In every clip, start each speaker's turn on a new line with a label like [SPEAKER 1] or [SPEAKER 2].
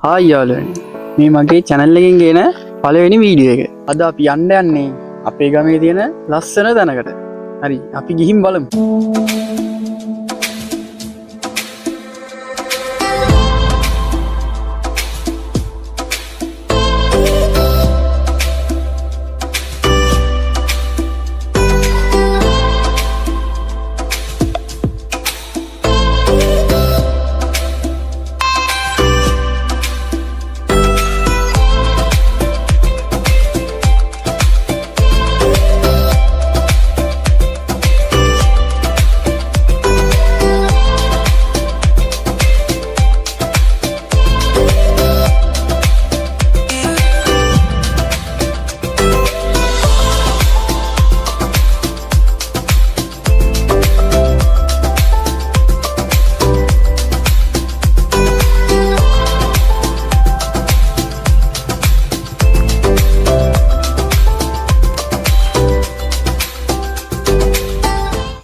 [SPEAKER 1] Hi යාළුවනේ. මේ මගේ channel එකෙන් ගේන පළවෙනි වීඩියෝ එක. අද අපි යන්නේ අපේ ගමේ තියෙන ලස්සන තැනකට. හරි අපි ගිහින් බලමු.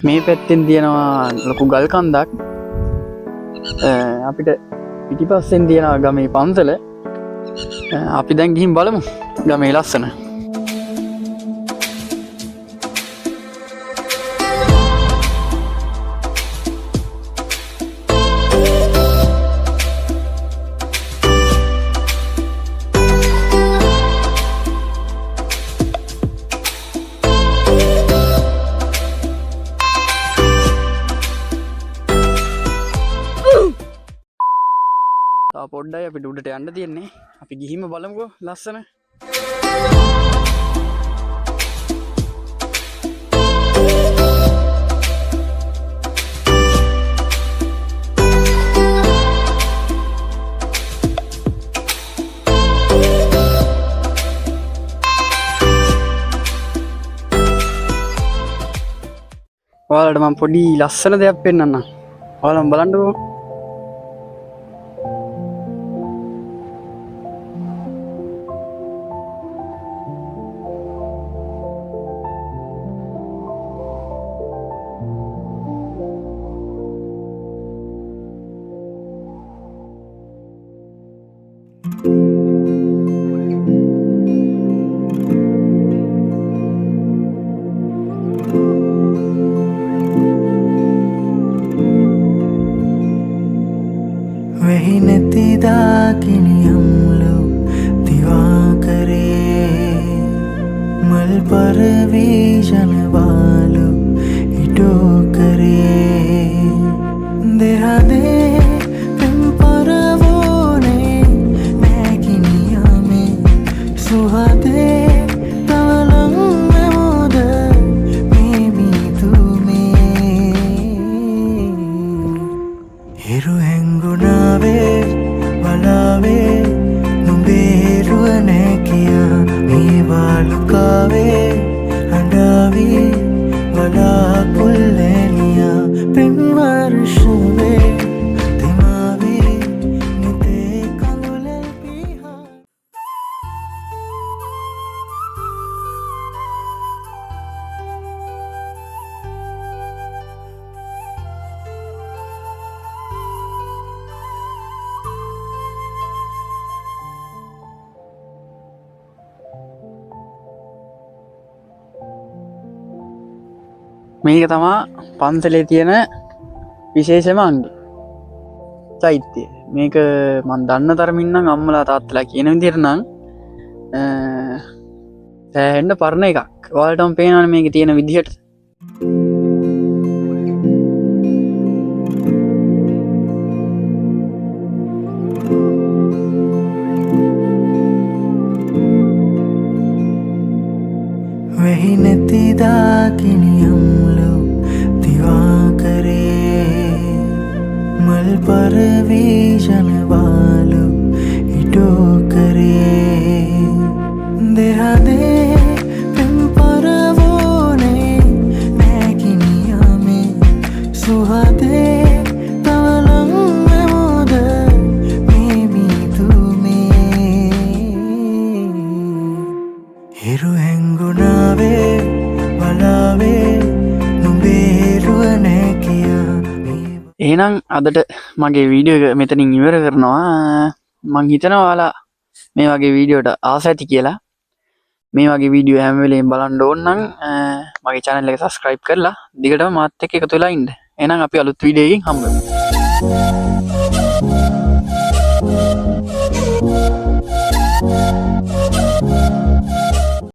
[SPEAKER 1] මේ පැත්තෙන් තියෙනවා ලොකු ගල් කන්දක්. අපිට පිටිපස්සෙන් තියෙනවා ගමේ පන්සල. අපි දැන් ගිහින් බලමු ගමේ ලස්සන. පොඩ්ඩයි අපිට උඩට යන්න තියෙන්නේ. අපි ගිහින්ම බලමුකෝ ලස්සන. ඔයාලට මම පොඩි ලස්සන දෙයක් පෙන්නන්නම්. ඔයාලම බලන්නකෝ.
[SPEAKER 2] वही नतीदा किनी हम लोग दीवा करे मल पर विजन वालो इटो करे देहा दे तुम पर वो ने मैं किनी हमें सुहा दे तवलंग में मोद में भी तुम्हें हिरो ಹೆಂಗುನಾವೆ ಬಲಾವೆ ನುಂಬೇರುವನೆ ಕಿಯಾ ನೀ ಬಾಲುಕಾವೆ ಅಂಡಾವಿ ಬಲಾ ಕುಲ್ಲೆನಿಯಾ ಪ್ರಿಮರ್ಶುವೆ ತಿಮಾವಿ ನಿತೆ ಕಂದುಲೆಲ್ ಪಿಹಾ
[SPEAKER 1] මේක තමා පන්සලේ තියෙන විශේෂම අංගය. චෛත්‍යය. මේක මන් දන්න තරමින් නම් අම්මලා තාත්තලා කියන විදිහට නම් සෑහෙන්න පරණ එකක්. ඔයාලටම පේනවනේ මේකේ තියෙන විදිහට.
[SPEAKER 2] वही नतीदा किनी हम लोग दीवा करे मल पर विजन वालो इटो करे देहा दे तुम पर वो ने मैं किनी हमें सुहा दे तवलंग में मोद में भी तुम्हें हिरो ಹೆಂಗುನಾವೆ ಬಲಾವೆ ನುಂಬೇರುವನೆ ಕಿಯಾ
[SPEAKER 1] එහෙනම් අදට මගේ වීඩියෝ එක මෙතනින් ඉවර කරනවා. මං හිතනවා ඔයාලා මේ වගේ වීඩියෝට ආස ඇති කියලා. මේ වගේ වීඩියෝ හැම වෙලේම බලන්න ඕන නම් මගේ channel එක subscribe කරලා දිගටම මාත් එක්ක එකතු වෙලා ඉන්න. එහෙනම් අපි අලුත් වීඩියෝ එකකින් හම්බ වෙමු.